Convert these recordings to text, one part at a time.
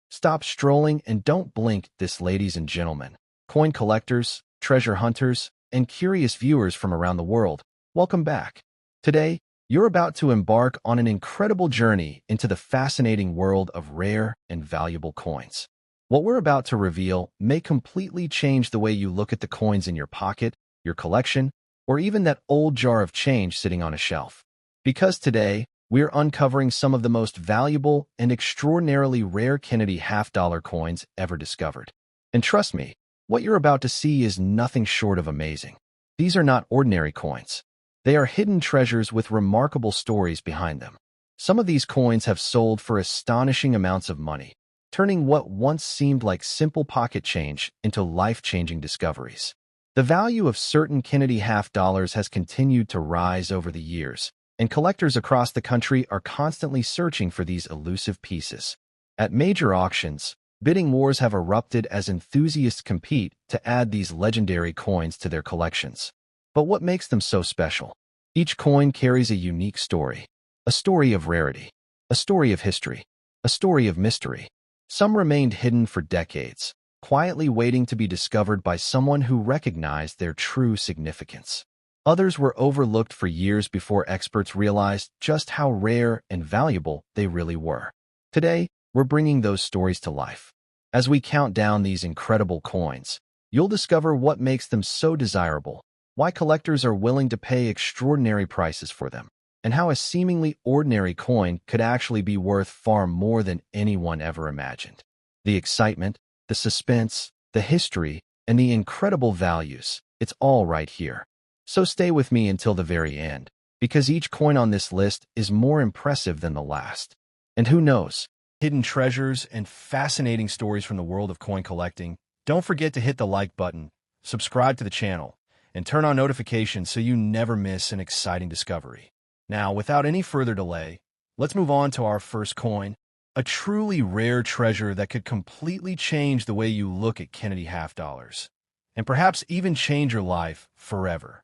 Stop strolling and don't blink, this, ladies and gentlemen. Coin collectors, treasure hunters, and curious viewers from around the world, welcome back. Today, you're about to embark on an incredible journey into the fascinating world of rare and valuable coins. What we're about to reveal may completely change the way you look at the coins in your pocket, your collection, or even that old jar of change sitting on a shelf. Because today, we're uncovering some of the most valuable and extraordinarily rare Kennedy half-dollar coins ever discovered. And trust me, what you're about to see is nothing short of amazing. These are not ordinary coins. They are hidden treasures with remarkable stories behind them. Some of these coins have sold for astonishing amounts of money, turning what once seemed like simple pocket change into life-changing discoveries. The value of certain Kennedy half-dollars has continued to rise over the years, and collectors across the country are constantly searching for these elusive pieces. At major auctions, bidding wars have erupted as enthusiasts compete to add these legendary coins to their collections. But what makes them so special? Each coin carries a unique story. A story of rarity, a story of history, a story of mystery. Some remained hidden for decades, quietly waiting to be discovered by someone who recognized their true significance. Others were overlooked for years before experts realized just how rare and valuable they really were. Today, we're bringing those stories to life. As we count down these incredible coins, you'll discover what makes them so desirable, why collectors are willing to pay extraordinary prices for them, and how a seemingly ordinary coin could actually be worth far more than anyone ever imagined. The excitement, the suspense, the history, and the incredible values, it's all right here. So stay with me until the very end, because each coin on this list is more impressive than the last. And who knows, hidden treasures and fascinating stories from the world of coin collecting. Don't forget to hit the like button, subscribe to the channel, and turn on notifications so you never miss an exciting discovery. Now, without any further delay, let's move on to our first coin, a truly rare treasure that could completely change the way you look at Kennedy half-dollars, and perhaps even change your life forever.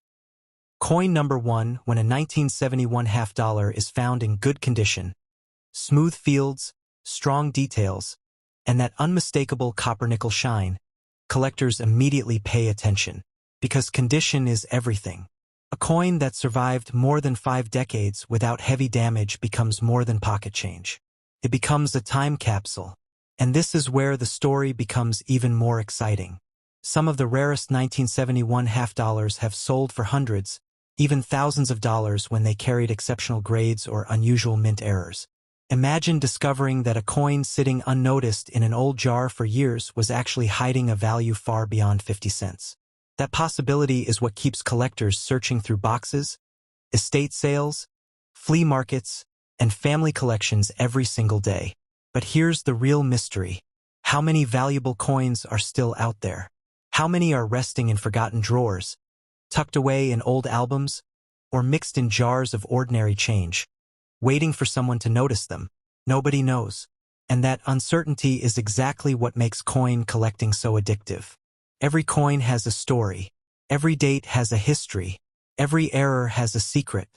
Coin number 1, when a 1971 half-dollar is found in good condition, smooth fields, strong details, and that unmistakable copper-nickel shine, collectors immediately pay attention, because condition is everything. A coin that survived more than 5 decades without heavy damage becomes more than pocket change. It becomes a time capsule, and this is where the story becomes even more exciting. Some of the rarest 1971 half-dollars have sold for hundreds, even thousands of dollars when they carried exceptional grades or unusual mint errors. Imagine discovering that a coin sitting unnoticed in an old jar for years was actually hiding a value far beyond 50 cents. That possibility is what keeps collectors searching through boxes, estate sales, flea markets, and family collections every single day. But here's the real mystery. How many valuable coins are still out there? How many are resting in forgotten drawers, tucked away in old albums, or mixed in jars of ordinary change, waiting for someone to notice them? Nobody knows. And that uncertainty is exactly what makes coin collecting so addictive. Every coin has a story. Every date has a history. Every error has a secret.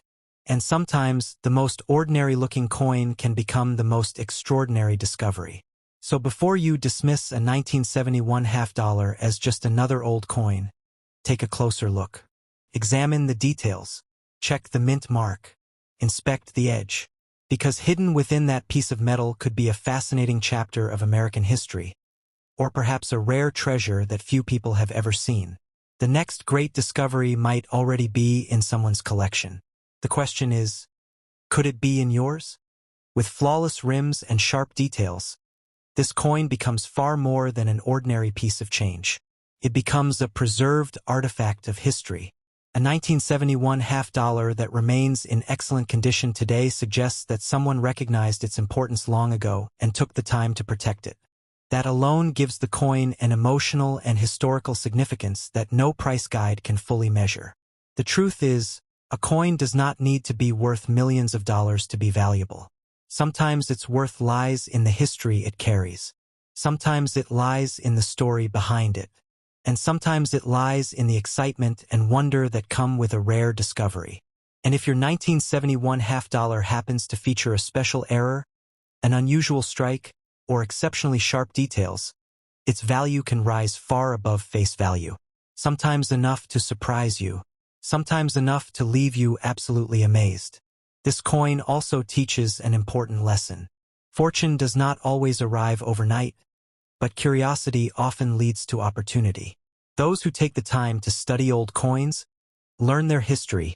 And sometimes the most ordinary-looking coin can become the most extraordinary discovery. So before you dismiss a 1971 half-dollar as just another old coin, take a closer look. Examine the details. Check the mint mark. Inspect the edge. Because hidden within that piece of metal could be a fascinating chapter of American history, or perhaps a rare treasure that few people have ever seen. The next great discovery might already be in someone's collection. The question is, could it be in yours? With flawless rims and sharp details, this coin becomes far more than an ordinary piece of change. It becomes a preserved artifact of history. A 1971 half-dollar that remains in excellent condition today suggests that someone recognized its importance long ago and took the time to protect it. That alone gives the coin an emotional and historical significance that no price guide can fully measure. The truth is, a coin does not need to be worth millions of dollars to be valuable. Sometimes its worth lies in the history it carries. Sometimes it lies in the story behind it. And sometimes it lies in the excitement and wonder that come with a rare discovery. And if your 1971 half-dollar happens to feature a special error, an unusual strike, or exceptionally sharp details, its value can rise far above face value. Sometimes enough to surprise you, sometimes enough to leave you absolutely amazed. This coin also teaches an important lesson. Fortune does not always arrive overnight, but curiosity often leads to opportunity. Those who take the time to study old coins, learn their history,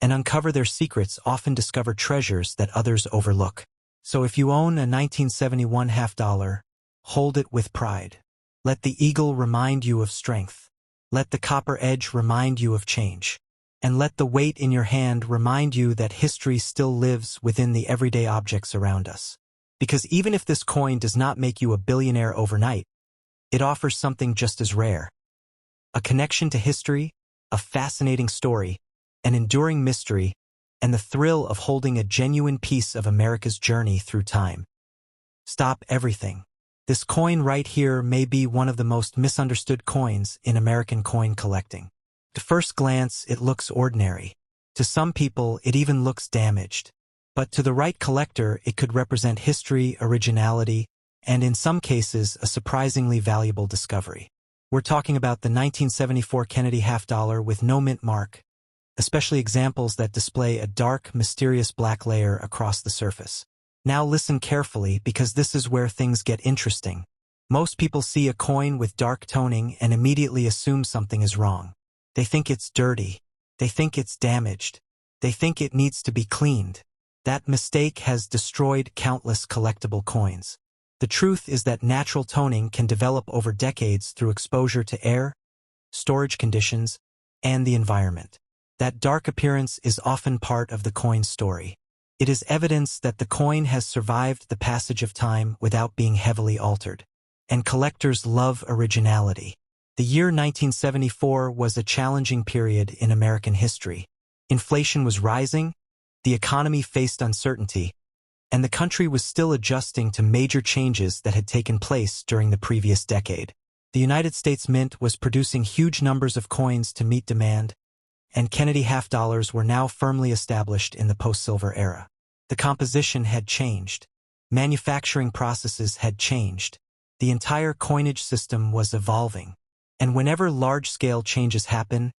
and uncover their secrets often discover treasures that others overlook. So if you own a 1971 half-dollar, hold it with pride. Let the eagle remind you of strength. Let the copper edge remind you of change. And let the weight in your hand remind you that history still lives within the everyday objects around us. Because even if this coin does not make you a billionaire overnight, it offers something just as rare. A connection to history, a fascinating story, an enduring mystery, and the thrill of holding a genuine piece of America's journey through time. Stop everything. This coin right here may be one of the most misunderstood coins in American coin collecting. At first glance, it looks ordinary. To some people, it even looks damaged. But to the right collector, it could represent history, originality, and in some cases, a surprisingly valuable discovery. We're talking about the 1974 Kennedy half-dollar with no mint mark, especially examples that display a dark, mysterious black layer across the surface. Now listen carefully, because this is where things get interesting. Most people see a coin with dark toning and immediately assume something is wrong. They think it's dirty. They think it's damaged. They think it needs to be cleaned. That mistake has destroyed countless collectible coins. The truth is that natural toning can develop over decades through exposure to air, storage conditions, and the environment. That dark appearance is often part of the coin's story. It is evidence that the coin has survived the passage of time without being heavily altered. And collectors love originality. The year 1974 was a challenging period in American history. Inflation was rising, the economy faced uncertainty, and the country was still adjusting to major changes that had taken place during the previous decade. The United States Mint was producing huge numbers of coins to meet demand, and Kennedy half-dollars were now firmly established in the post-silver era. The composition had changed. Manufacturing processes had changed. The entire coinage system was evolving. And whenever large-scale changes happen,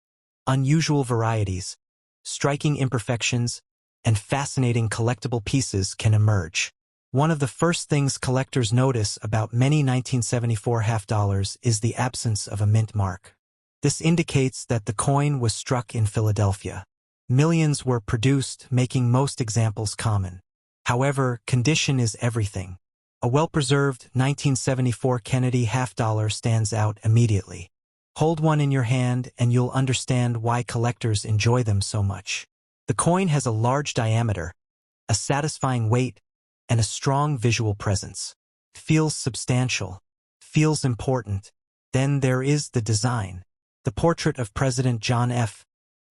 unusual varieties, striking imperfections, and fascinating collectible pieces can emerge. One of the first things collectors notice about many 1974 half-dollars is the absence of a mint mark. This indicates that the coin was struck in Philadelphia. Millions were produced, making most examples common. However, condition is everything. A well-preserved 1974 Kennedy half-dollar stands out immediately. Hold one in your hand and you'll understand why collectors enjoy them so much. The coin has a large diameter, a satisfying weight, and a strong visual presence. It feels substantial, feels important. Then there is the design. The portrait of President John F.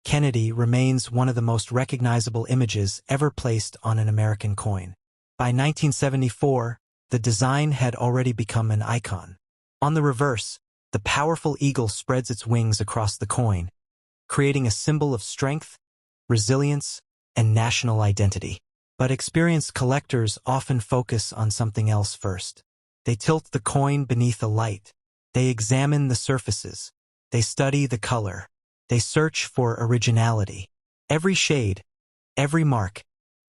Kennedy remains one of the most recognizable images ever placed on an American coin. By 1974, the design had already become an icon. On the reverse, the powerful eagle spreads its wings across the coin, creating a symbol of strength, resilience, and national identity. But experienced collectors often focus on something else first. They tilt the coin beneath a light. They examine the surfaces. They study the color. They search for originality. Every shade, every mark,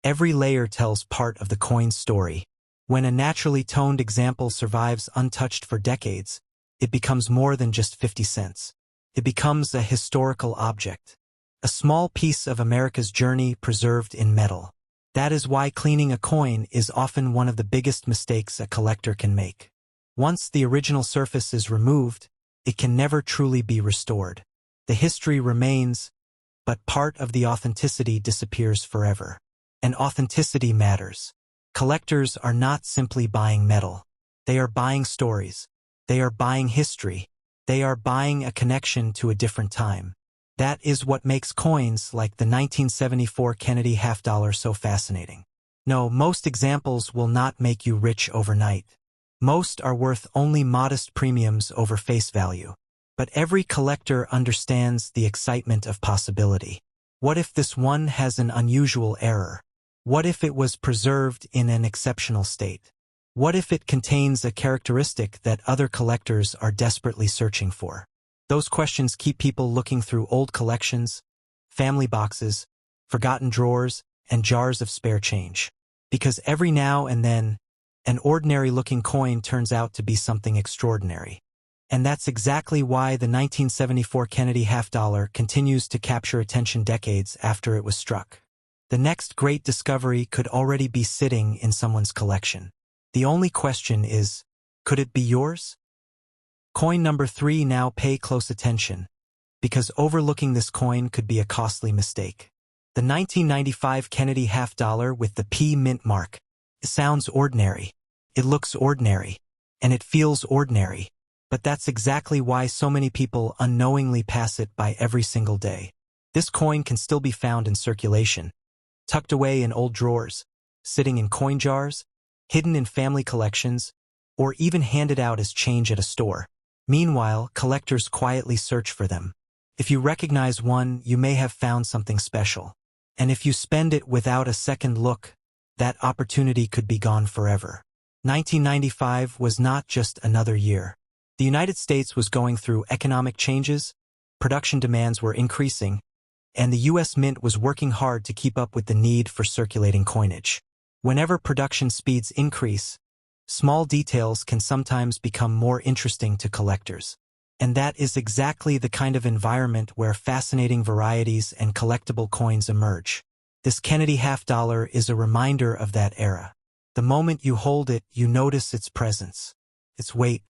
every layer tells part of the coin's story. When a naturally toned example survives untouched for decades, it becomes more than just 50 cents. It becomes a historical object. A small piece of America's journey preserved in metal. That is why cleaning a coin is often one of the biggest mistakes a collector can make. Once the original surface is removed, it can never truly be restored. The history remains, but part of the authenticity disappears forever. And authenticity matters. Collectors are not simply buying metal. They are buying stories. They are buying history. They are buying a connection to a different time. That is what makes coins like the 1974 Kennedy half-dollar so fascinating. No, most examples will not make you rich overnight. Most are worth only modest premiums over face value. But every collector understands the excitement of possibility. What if this one has an unusual error? What if it was preserved in an exceptional state? What if it contains a characteristic that other collectors are desperately searching for? Those questions keep people looking through old collections, family boxes, forgotten drawers, and jars of spare change. Because every now and then, an ordinary-looking coin turns out to be something extraordinary. And that's exactly why the 1974 Kennedy half-dollar continues to capture attention decades after it was struck. The next great discovery could already be sitting in someone's collection. The only question is, could it be yours? Coin number 3. Now pay close attention, because overlooking this coin could be a costly mistake. The 1995 Kennedy half-dollar with the P mint mark. It sounds ordinary, it looks ordinary, and it feels ordinary, but that's exactly why so many people unknowingly pass it by every single day. This coin can still be found in circulation, tucked away in old drawers, sitting in coin jars, hidden in family collections, or even handed out as change at a store. Meanwhile, collectors quietly search for them. If you recognize one, you may have found something special. And if you spend it without a second look, that opportunity could be gone forever. 1995 was not just another year. The United States was going through economic changes, production demands were increasing, and the U.S. Mint was working hard to keep up with the need for circulating coinage. Whenever production speeds increase, small details can sometimes become more interesting to collectors. And that is exactly the kind of environment where fascinating varieties and collectible coins emerge. This Kennedy half-dollar is a reminder of that era. The moment you hold it, you notice its presence, its weight,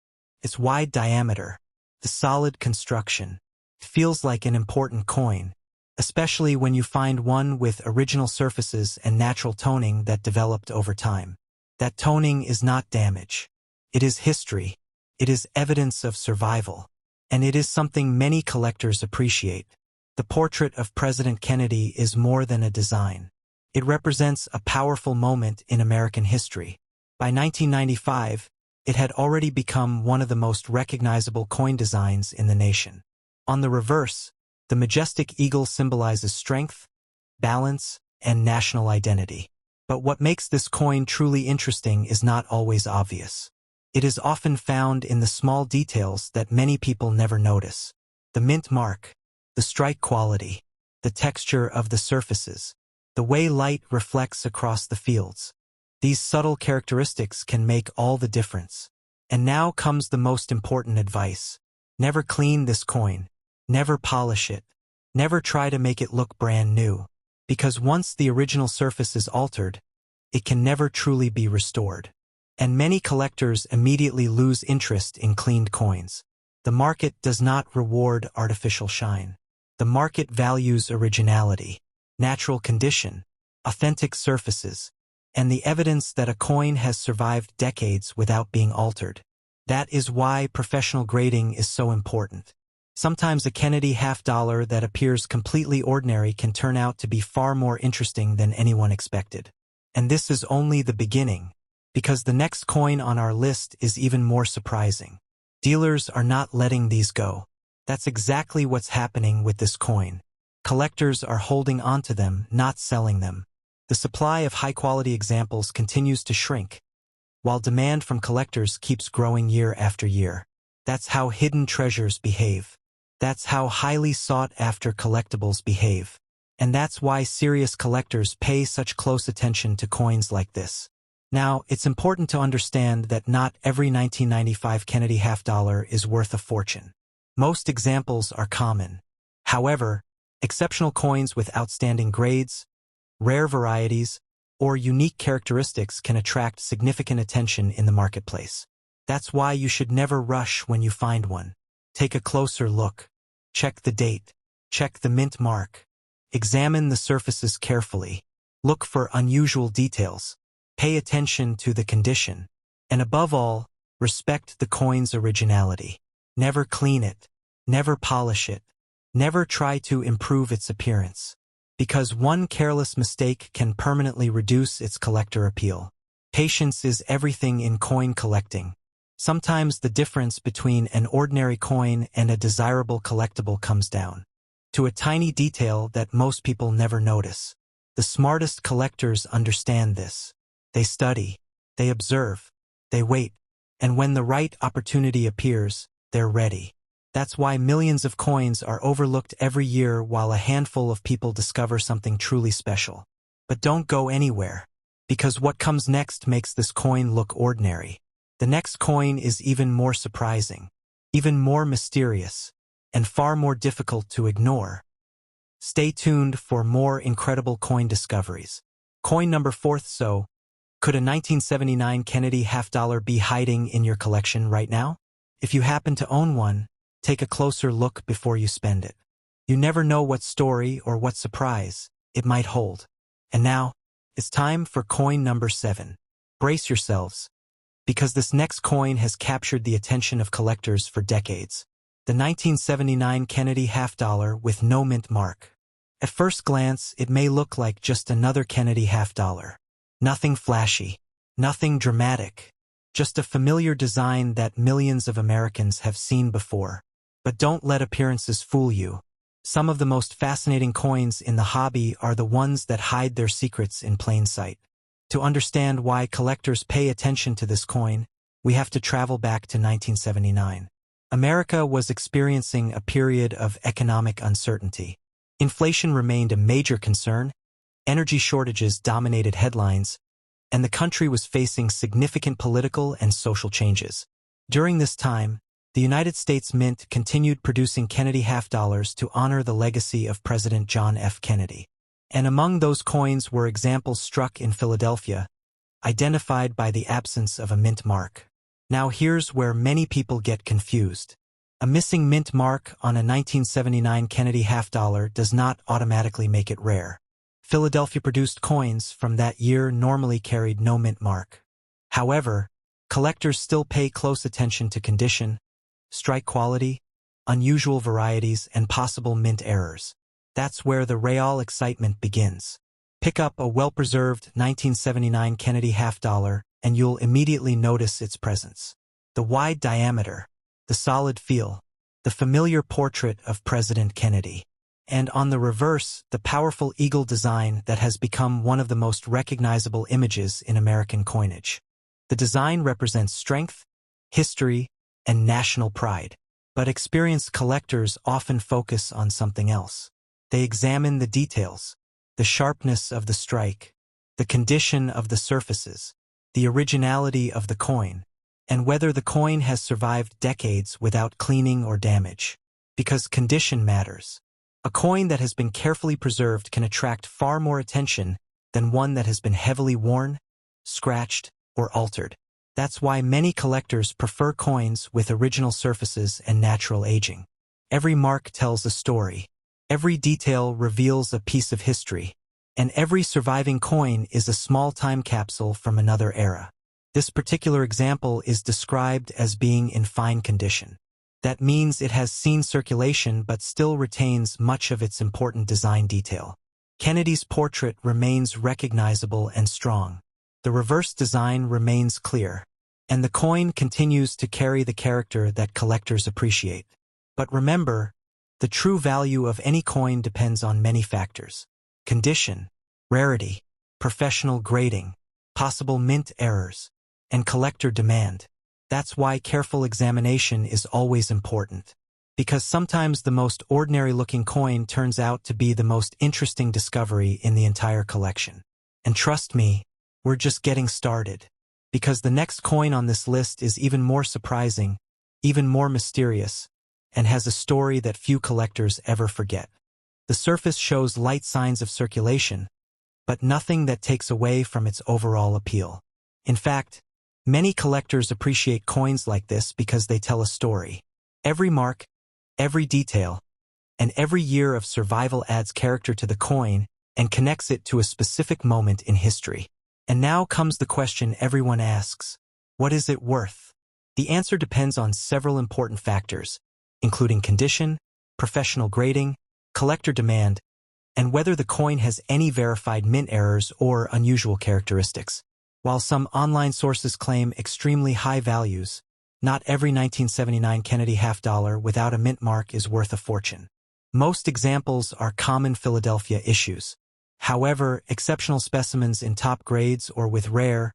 its wide diameter, the solid construction. It feels like an important coin, especially when you find one with original surfaces and natural toning that developed over time. That toning is not damage. It is history. It is evidence of survival. And it is something many collectors appreciate. The portrait of President Kennedy is more than a design. It represents a powerful moment in American history. By 1995, it had already become one of the most recognizable coin designs in the nation. On the reverse, the majestic eagle symbolizes strength, balance, and national identity. But what makes this coin truly interesting is not always obvious. It is often found in the small details that many people never notice. The mint mark, the strike quality, the texture of the surfaces, the way light reflects across the fields. These subtle characteristics can make all the difference. And now comes the most important advice. Never clean this coin. Never polish it. Never try to make it look brand new. Because once the original surface is altered, it can never truly be restored. And many collectors immediately lose interest in cleaned coins. The market does not reward artificial shine. The market values originality, natural condition, authentic surfaces, and the evidence that a coin has survived decades without being altered. That is why professional grading is so important. Sometimes a Kennedy half-dollar that appears completely ordinary can turn out to be far more interesting than anyone expected. And this is only the beginning, because the next coin on our list is even more surprising. Dealers are not letting these go. That's exactly what's happening with this coin. Collectors are holding onto them, not selling them. The supply of high-quality examples continues to shrink, while demand from collectors keeps growing year after year. That's how hidden treasures behave. That's how highly sought-after collectibles behave. And that's why serious collectors pay such close attention to coins like this. Now, it's important to understand that not every 1995 Kennedy half-dollar is worth a fortune. Most examples are common. However, exceptional coins with outstanding grades, rare varieties, or unique characteristics can attract significant attention in the marketplace. That's why you should never rush when you find one. Take a closer look. Check the date. Check the mint mark. Examine the surfaces carefully. Look for unusual details. Pay attention to the condition. And above all, respect the coin's originality. Never clean it. Never polish it. Never try to improve its appearance. Because one careless mistake can permanently reduce its collector appeal. Patience is everything in coin collecting. Sometimes the difference between an ordinary coin and a desirable collectible comes down to a tiny detail that most people never notice. The smartest collectors understand this. They study, they observe, They wait, and when the right opportunity appears, they're ready. That's why millions of coins are overlooked every year while a handful of people discover something truly special. But don't go anywhere, because what comes next makes this coin look ordinary. The next coin is even more surprising, even more mysterious, and far more difficult to ignore. Stay tuned for more incredible coin discoveries. Coin number 4. So, could a 1979 Kennedy half-dollar be hiding in your collection right now? If you happen to own one, take a closer look before you spend it. You never know what story or what surprise it might hold. And now, it's time for coin number 7. Brace yourselves, because this next coin has captured the attention of collectors for decades. The 1979 Kennedy half-dollar with no mint mark. At first glance, it may look like just another Kennedy half-dollar. Nothing flashy, nothing dramatic, just a familiar design that millions of Americans have seen before. But don't let appearances fool you. Some of the most fascinating coins in the hobby are the ones that hide their secrets in plain sight. To understand why collectors pay attention to this coin, we have to travel back to 1979. America was experiencing a period of economic uncertainty. Inflation remained a major concern, energy shortages dominated headlines, and the country was facing significant political and social changes. During this time, the United States Mint continued producing Kennedy half-dollars to honor the legacy of President John F. Kennedy. And among those coins were examples struck in Philadelphia, identified by the absence of a mint mark. Now here's where many people get confused. A missing mint mark on a 1979 Kennedy half-dollar does not automatically make it rare. Philadelphia-produced coins from that year normally carried no mint mark. However, collectors still pay close attention to condition, strike quality, unusual varieties, and possible mint errors. That's where the real excitement begins. Pick up a well-preserved 1979 Kennedy half-dollar, and you'll immediately notice its presence. The wide diameter, the solid feel, the familiar portrait of President Kennedy. And on the reverse, the powerful eagle design that has become one of the most recognizable images in American coinage. The design represents strength, history, and national pride. But experienced collectors often focus on something else. They examine the details, the sharpness of the strike, the condition of the surfaces, the originality of the coin, and whether the coin has survived decades without cleaning or damage. Because condition matters. A coin that has been carefully preserved can attract far more attention than one that has been heavily worn, scratched, or altered. That's why many collectors prefer coins with original surfaces and natural aging. Every mark tells a story. Every detail reveals a piece of history. And every surviving coin is a small time capsule from another era. This particular example is described as being in fine condition. That means it has seen circulation but still retains much of its important design detail. Kennedy's portrait remains recognizable and strong. The reverse design remains clear. And the coin continues to carry the character that collectors appreciate. But remember, the true value of any coin depends on many factors. Condition, rarity, professional grading, possible mint errors, and collector demand. That's why careful examination is always important. Because sometimes the most ordinary-looking coin turns out to be the most interesting discovery in the entire collection. And trust me, we're just getting started. Because the next coin on this list is even more surprising, even more mysterious, and has a story that few collectors ever forget. The surface shows light signs of circulation, but nothing that takes away from its overall appeal. In fact, many collectors appreciate coins like this because they tell a story. Every mark, every detail, and every year of survival adds character to the coin and connects it to a specific moment in history. And now comes the question everyone asks: what is it worth? The answer depends on several important factors, including condition, professional grading, collector demand, and whether the coin has any verified mint errors or unusual characteristics. While some online sources claim extremely high values, not every 1979 Kennedy half-dollar without a mint mark is worth a fortune. Most examples are common Philadelphia issues. However, exceptional specimens in top grades or with rare,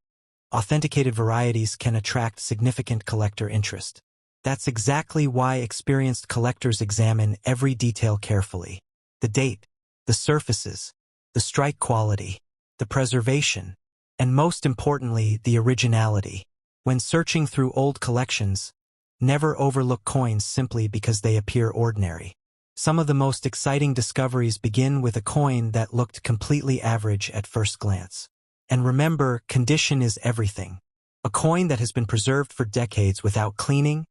authenticated varieties can attract significant collector interest. That's exactly why experienced collectors examine every detail carefully. The date, the surfaces, the strike quality, the preservation, and most importantly, the originality. When searching through old collections, never overlook coins simply because they appear ordinary. Some of the most exciting discoveries begin with a coin that looked completely average at first glance. And remember, condition is everything. A coin that has been preserved for decades without cleaning,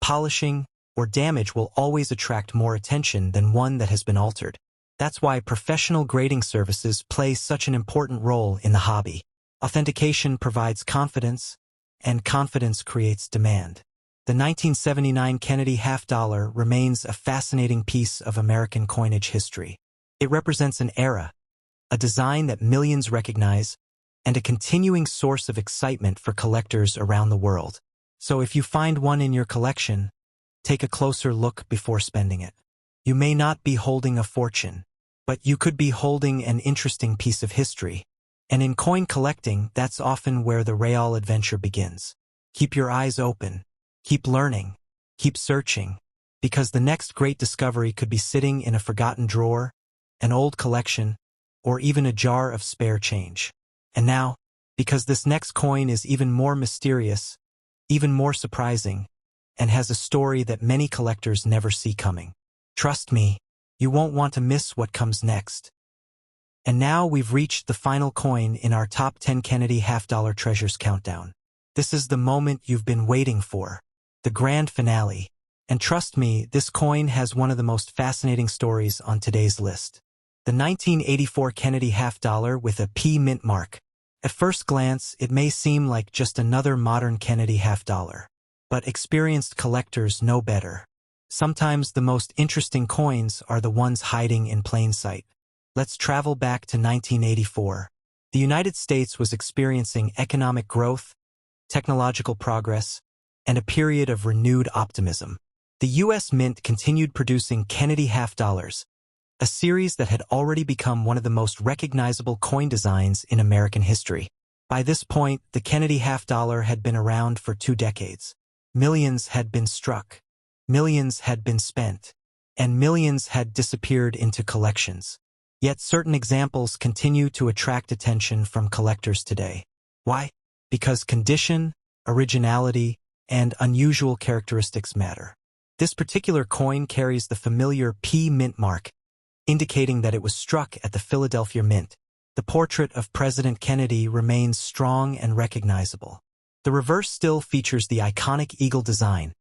polishing, or damage will always attract more attention than one that has been altered. That's why professional grading services play such an important role in the hobby. Authentication provides confidence, and confidence creates demand. The 1979 Kennedy half-dollar remains a fascinating piece of American coinage history. It represents an era, a design that millions recognize, and a continuing source of excitement for collectors around the world. So if you find one in your collection, take a closer look before spending it. You may not be holding a fortune, but you could be holding an interesting piece of history. And in coin collecting, that's often where the real adventure begins. Keep your eyes open. Keep learning, keep searching, because the next great discovery could be sitting in a forgotten drawer, an old collection, or even a jar of spare change. And now, because this next coin is even more mysterious, even more surprising, and has a story that many collectors never see coming. Trust me, you won't want to miss what comes next. And now we've reached the final coin in our top 10 Kennedy half-dollar treasures countdown. This is the moment you've been waiting for. The grand finale. And trust me, this coin has one of the most fascinating stories on today's list. The 1984 Kennedy half-dollar with a P mint mark. At first glance, it may seem like just another modern Kennedy half-dollar. But experienced collectors know better. Sometimes the most interesting coins are the ones hiding in plain sight. Let's travel back to 1984. The United States was experiencing economic growth, technological progress, and a period of renewed optimism. The U.S. Mint continued producing Kennedy half-dollars, a series that had already become one of the most recognizable coin designs in American history. By this point, the Kennedy half-dollar had been around for 2 decades. Millions had been struck, millions had been spent, and millions had disappeared into collections. Yet certain examples continue to attract attention from collectors today. Why? Because condition, originality, and unusual characteristics matter. This particular coin carries the familiar P mint mark, indicating that it was struck at the Philadelphia Mint. The portrait of President Kennedy remains strong and recognizable. The reverse still features the iconic eagle design,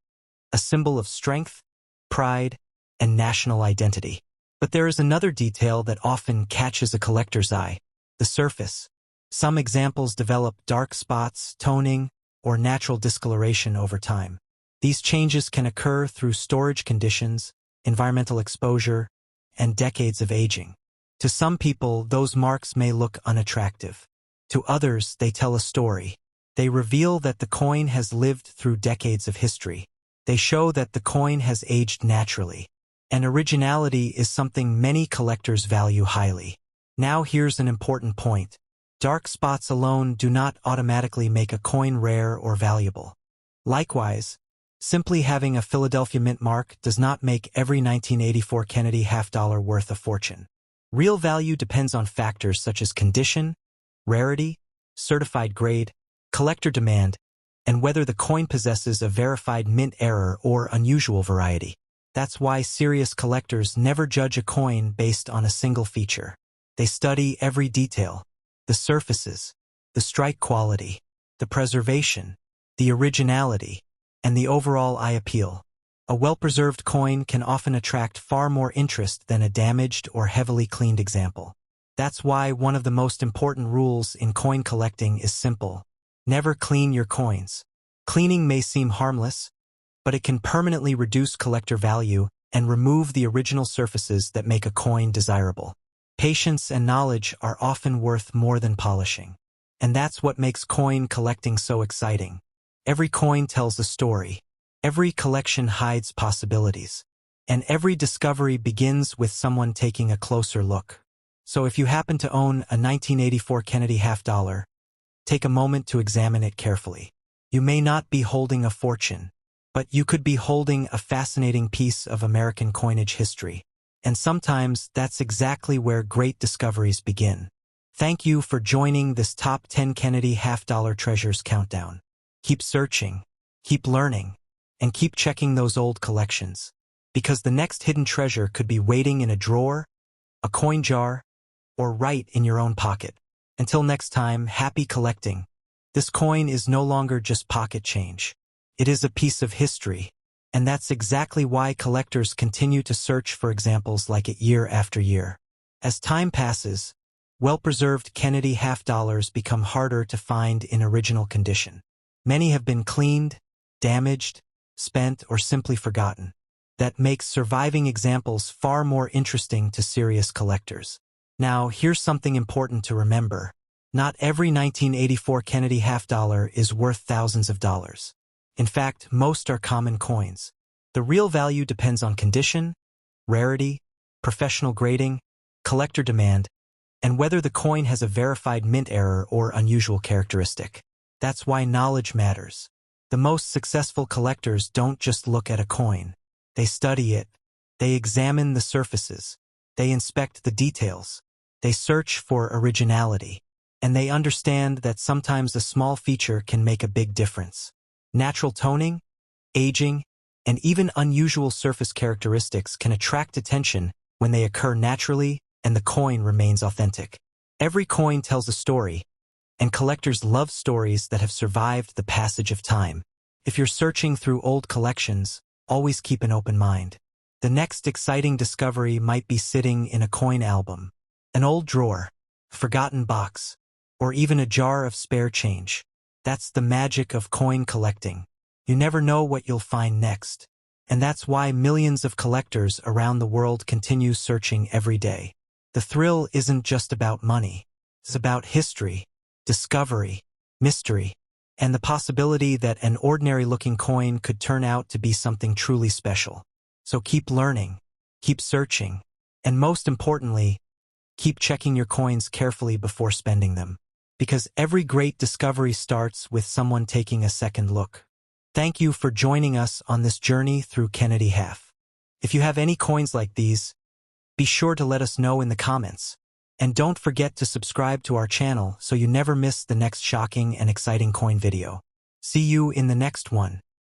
a symbol of strength, pride, and national identity. But there is another detail that often catches a collector's eye: the surface. Some examples develop dark spots, toning, or natural discoloration over time. These changes can occur through storage conditions, environmental exposure, and decades of aging. To some people, those marks may look unattractive. To others, they tell a story. They reveal that the coin has lived through decades of history. They show that the coin has aged naturally. And originality is something many collectors value highly. Now here's an important point. Dark spots alone do not automatically make a coin rare or valuable. Likewise, simply having a Philadelphia Mint mark does not make every 1984 Kennedy half-dollar worth a fortune. Real value depends on factors such as condition, rarity, certified grade, collector demand, and whether the coin possesses a verified mint error or unusual variety. That's why serious collectors never judge a coin based on a single feature. They study every detail: the surfaces, the strike quality, the preservation, the originality, and the overall eye appeal. A well-preserved coin can often attract far more interest than a damaged or heavily cleaned example. That's why one of the most important rules in coin collecting is simple: never clean your coins. Cleaning may seem harmless, but it can permanently reduce collector value and remove the original surfaces that make a coin desirable. Patience and knowledge are often worth more than polishing. And that's what makes coin collecting so exciting. Every coin tells a story. Every collection hides possibilities. And every discovery begins with someone taking a closer look. So if you happen to own a 1984 Kennedy half-dollar, take a moment to examine it carefully. You may not be holding a fortune, but you could be holding a fascinating piece of American coinage history. And sometimes that's exactly where great discoveries begin. Thank you for joining this Top 10 Kennedy Half-Dollar Treasures countdown. Keep searching, keep learning, and keep checking those old collections. Because the next hidden treasure could be waiting in a drawer, a coin jar, or right in your own pocket. Until next time, happy collecting. This coin is no longer just pocket change. It is a piece of history, and that's exactly why collectors continue to search for examples like it year after year. As time passes, well-preserved Kennedy half-dollars become harder to find in original condition. Many have been cleaned, damaged, spent, or simply forgotten. That makes surviving examples far more interesting to serious collectors. Now, here's something important to remember. Not every 1984 Kennedy half-dollar is worth thousands of dollars. In fact, most are common coins. The real value depends on condition, rarity, professional grading, collector demand, and whether the coin has a verified mint error or unusual characteristic. That's why knowledge matters. The most successful collectors don't just look at a coin. They study it. They examine the surfaces. They inspect the details. They search for originality. And they understand that sometimes a small feature can make a big difference. Natural toning, aging, and even unusual surface characteristics can attract attention when they occur naturally and the coin remains authentic. Every coin tells a story, and collectors love stories that have survived the passage of time. If you're searching through old collections, always keep an open mind. The next exciting discovery might be sitting in a coin album, an old drawer, a forgotten box, or even a jar of spare change. That's the magic of coin collecting. You never know what you'll find next. And that's why millions of collectors around the world continue searching every day. The thrill isn't just about money. It's about history, discovery, mystery, and the possibility that an ordinary-looking coin could turn out to be something truly special. So keep learning, keep searching, and most importantly, keep checking your coins carefully before spending them. Because every great discovery starts with someone taking a second look. Thank you for joining us on this journey through Kennedy Half. If you have any coins like these, be sure to let us know in the comments. And don't forget to subscribe to our channel so you never miss the next shocking and exciting coin video. See you in the next one.